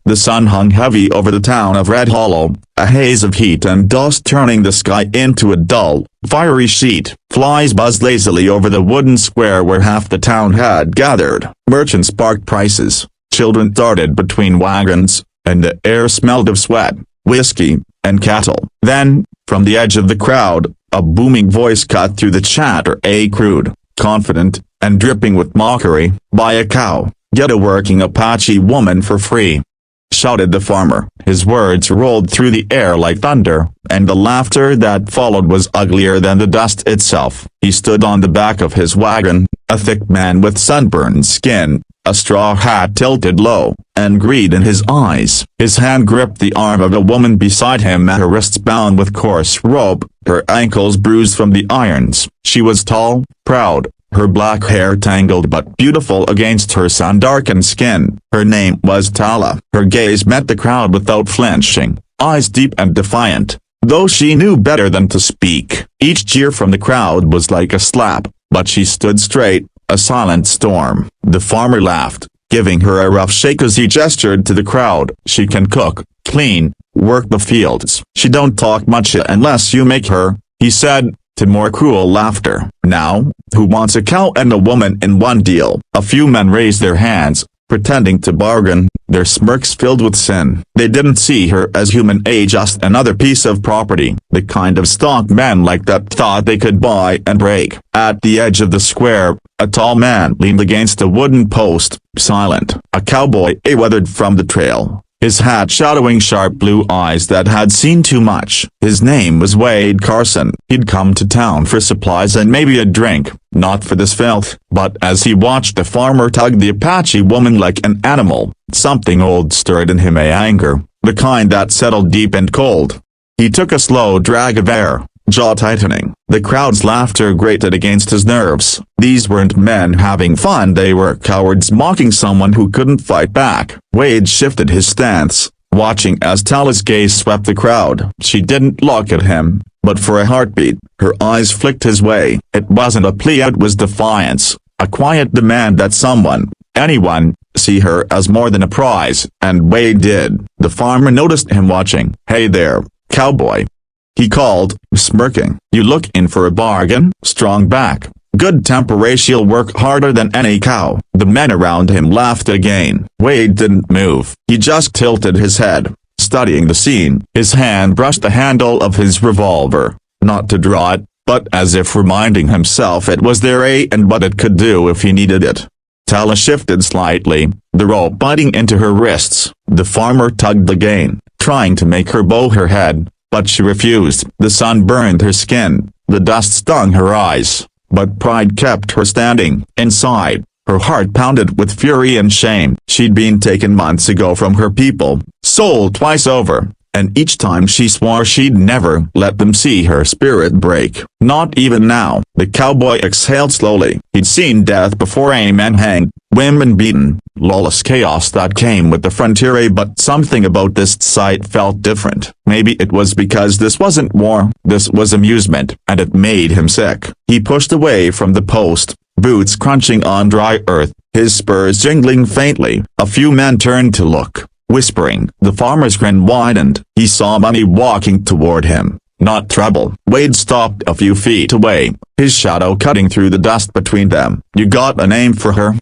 The sun hung heavy over the town of Red Hollow, a haze of heat and dust turning the sky into a dull, fiery sheet. Flies buzzed lazily over the wooden square where half the town had gathered. Merchants barked prices, children darted between wagons, and the air smelled of sweat, whiskey, and cattle. Then, from the edge of the crowd, a booming voice cut through the chatter. A crude, confident, and dripping with mockery. "Buy a cow, get a working Apache woman for free," shouted the farmer. His words rolled through the air like thunder, and the laughter that followed was uglier than the dust itself. He stood on the back of his wagon, a thick man with sunburned skin, a straw hat tilted low, and greed in his eyes. His hand gripped the arm of a woman beside him, her wrists bound with coarse rope, her ankles bruised from the irons. She was tall, proud, her black hair tangled but beautiful against her sun-darkened skin. Her name was Tala. Her gaze met the crowd without flinching, eyes deep and defiant, though she knew better than to speak. Each cheer from the crowd was like a slap, but she stood straight, a silent storm. The farmer laughed, giving her a rough shake as he gestured to the crowd. "She can cook, clean, work the fields. She don't talk much unless you make her," he said, to more cruel laughter. "Now, who wants a cow and a woman in one deal?" A few men raised their hands, pretending to bargain, their smirks filled with sin. They didn't see her as human, just another piece of property, the kind of stock men like that thought they could buy and break. At the edge of the square, a tall man leaned against a wooden post, silent, a cowboy weathered from the trail, his hat shadowing sharp blue eyes that had seen too much. His name was Wade Carson. He'd come to town for supplies and maybe a drink, not for this filth. But as he watched the farmer tug the Apache woman like an animal, something old stirred in him, anger, the kind that settled deep and cold. He took a slow drag of air, jaw tightening. The crowd's laughter grated against his nerves. These weren't men having fun, they were cowards mocking someone who couldn't fight back. Wade shifted his stance, watching as Tala's gaze swept the crowd. She didn't look at him, but for a heartbeat, her eyes flicked his way. It wasn't a plea, it was defiance, a quiet demand that someone, anyone, see her as more than a prize, and Wade did. The farmer noticed him watching. "Hey there, cowboy," he called, smirking. "You look in for a bargain?" "Strong back, good temper, she'll work harder than any cow." The men around him laughed again. Wade didn't move. He just tilted his head, studying the scene. His hand brushed the handle of his revolver, not to draw it, but as if reminding himself it was there and what it could do if he needed it. Tala shifted slightly, the rope biting into her wrists. The farmer tugged again, trying to make her bow her head, but she refused. The sun burned her skin, the dust stung her eyes, but pride kept her standing. Inside, her heart pounded with fury and shame. She'd been taken months ago from her people, sold twice over, and each time she swore she'd never let them see her spirit break. Not even now. The cowboy exhaled slowly. He'd seen death before, men hanged, women beaten, lawless chaos that came with the frontier, but something about this sight felt different. Maybe it was because this wasn't war, this was amusement, and it made him sick. He pushed away from the post, boots crunching on dry earth, his spurs jingling faintly. A few men turned to look, whispering. The farmer's grin widened. He saw money walking toward him, not trouble. Wade stopped a few feet away, his shadow cutting through the dust between them. "You got a name for her?"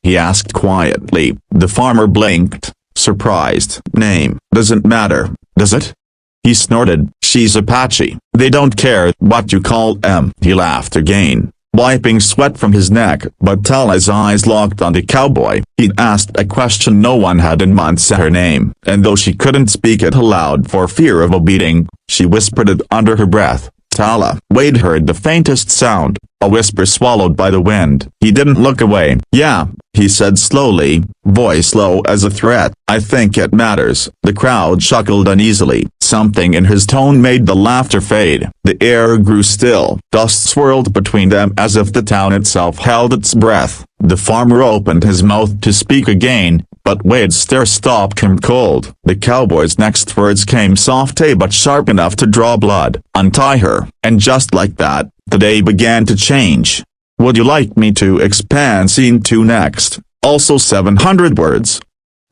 he asked quietly. The farmer blinked, surprised. "Name doesn't matter, does it?" he snorted. "She's Apache. They don't care what you call them." He laughed again, wiping sweat from his neck. But Tala's eyes locked on the cowboy. He'd asked a question no one had in months, her name, and though she couldn't speak it aloud for fear of a beating, she whispered it under her breath. "Tala." Wade heard the faintest sound, a whisper swallowed by the wind. He didn't look away. "Yeah," he said slowly, voice low as a threat. "I think it matters." The crowd chuckled uneasily. Something in his tone made the laughter fade. The air grew still. Dust swirled between them as if the town itself held its breath. The farmer opened his mouth to speak again, but Wade's stare stopped him cold. The cowboy's next words came soft but sharp enough to draw blood. "Untie her." And just like that, the day began to change. "Would you like me to expand scene 2 next? Also 700 words?"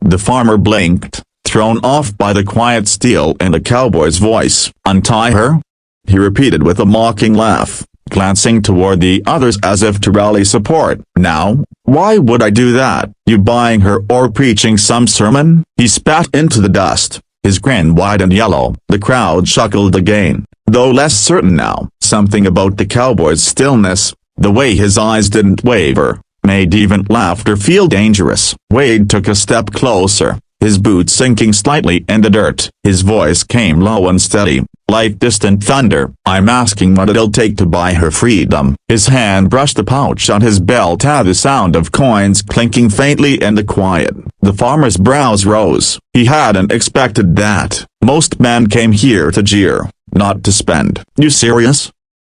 The farmer blinked, thrown off by the quiet steel in the cowboy's voice. "Untie her?" he repeated with a mocking laugh, glancing toward the others as if to rally support. "Now, why would I do that? You buying her or preaching some sermon?" He spat into the dust, his grin wide and yellow. The crowd chuckled again, though less certain now. Something about the cowboy's stillness, the way his eyes didn't waver, made even laughter feel dangerous. Wade took a step closer, his boots sinking slightly in the dirt. His voice came low and steady, like distant thunder. "I'm asking what it'll take to buy her freedom." His hand brushed the pouch on his belt at the sound of coins clinking faintly in the quiet. The farmer's brows rose. He hadn't expected that. Most men came here to jeer, not to spend. "You serious?"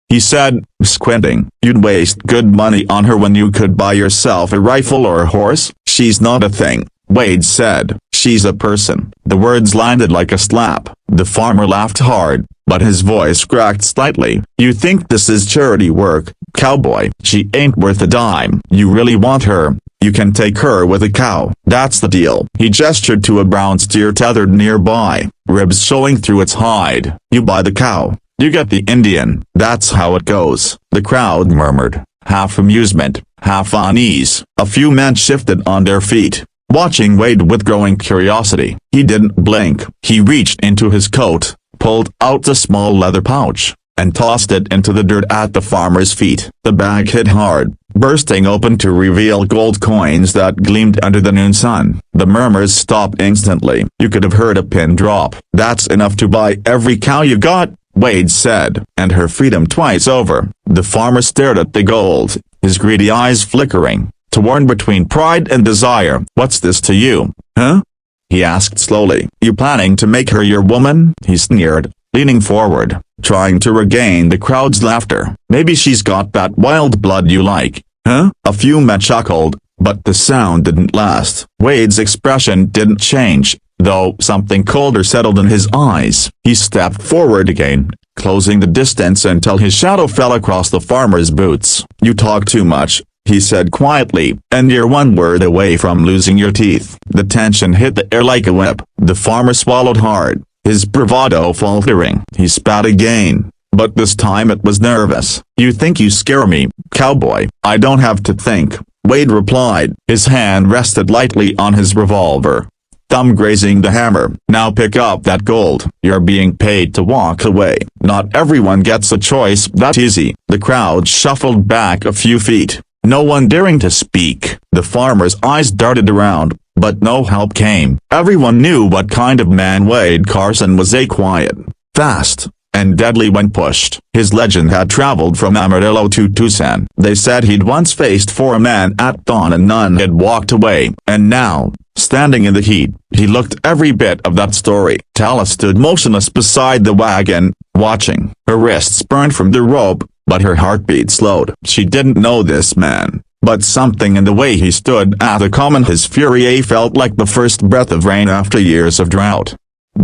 he said, squinting. "You'd waste good money on her when you could buy yourself a rifle or a horse?" "She's not a thing," Wade said. "She's a person." The words landed like a slap. The farmer laughed hard, but his voice cracked slightly. "You think this is charity work, cowboy? She ain't worth a dime. You really want her? You can take her with a cow. That's the deal." He gestured to a brown steer tethered nearby, ribs showing through its hide. "You buy the cow, you get the Indian. That's how it goes." The crowd murmured, half amusement, half unease. A few men shifted on their feet, watching Wade with growing curiosity. He didn't blink. He reached into his coat, pulled out a small leather pouch, and tossed it into the dirt at the farmer's feet. The bag hit hard, bursting open to reveal gold coins that gleamed under the noon sun. The murmurs stopped instantly. You could have heard a pin drop. "That's enough to buy every cow you got," Wade said. "And her freedom twice over." The farmer stared at the gold, his greedy eyes flickering, torn between pride and desire. "What's this to you, huh?" he asked slowly. "You planning to make her your woman?" he sneered, leaning forward, trying to regain the crowd's laughter. "Maybe she's got that wild blood you like, huh?" A few men chuckled, but the sound didn't last. Wade's expression didn't change, though something colder settled in his eyes. He stepped forward again, closing the distance until his shadow fell across the farmer's boots. "You talk too much," he said quietly, "and you're one word away from losing your teeth." The tension hit the air like a whip. The farmer swallowed hard, his bravado faltering. He spat again, but this time it was nervous. "You think you scare me, cowboy?" "I don't have to think," Wade replied. His hand rested lightly on his revolver, thumb grazing the hammer. "Now pick up that gold. You're being paid to walk away. Not everyone gets a choice that easy." The crowd shuffled back a few feet, no one daring to speak. The farmer's eyes darted around, but no help came. Everyone knew what kind of man Wade Carson was: a quiet, fast, and deadly when pushed. His legend had traveled from Amarillo to Tucson. They said he'd once faced 4 men at dawn and none had walked away. And now, standing in the heat, he looked every bit of that story. Tala stood motionless beside the wagon, watching. Her wrists burned from the rope, but her heartbeat slowed. She didn't know this man, but something in the way he stood at the common his fury felt like the first breath of rain after years of drought.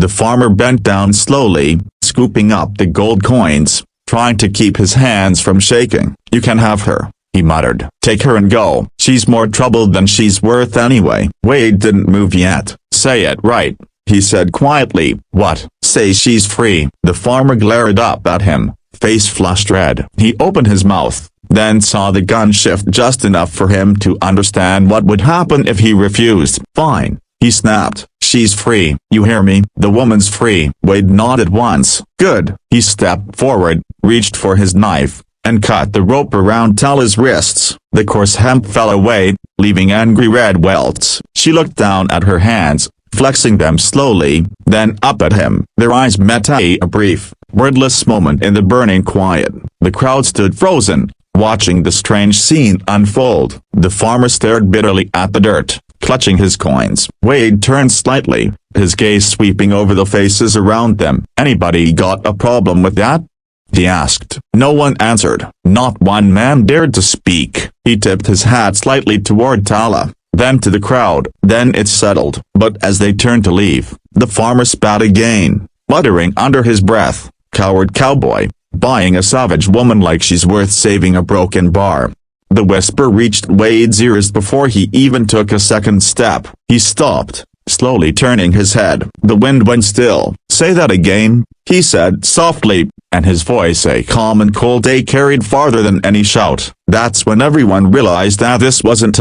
The farmer bent down slowly, scooping up the gold coins, trying to keep his hands from shaking. "You can have her," he muttered. "Take her and go. She's more trouble than she's worth anyway." Wade didn't move yet. "Say it right," he said quietly. "What?" "Say she's free." The farmer glared up at him, face flushed red. He opened his mouth, then saw the gun shift just enough for him to understand what would happen if he refused. "Fine," he snapped. "She's free. You hear me? The woman's free." Wade nodded once. "Good." He stepped forward, reached for his knife, and cut the rope around Tala's wrists. The coarse hemp fell away, leaving angry red welts. She looked down at her hands, flexing them slowly, then up at him. Their eyes met. A brief, wordless moment in the burning quiet. The crowd stood frozen, watching the strange scene unfold. The farmer stared bitterly at the dirt, clutching his coins. Wade turned slightly, his gaze sweeping over the faces around them. "Anybody got a problem with that?" he asked. No one answered. Not one man dared to speak. He tipped his hat slightly toward Tala, then to the crowd. Then it settled. But as they turned to leave, the farmer spat again, muttering under his breath, "Coward cowboy, buying a savage woman like she's worth saving a broken bar." The whisper reached Wade's ears before he even took a second step. He stopped, slowly turning his head. The wind went still. "Say that again," he said softly, and his voice, a calm and cold day, carried farther than any shout. That's when everyone realized that this wasn't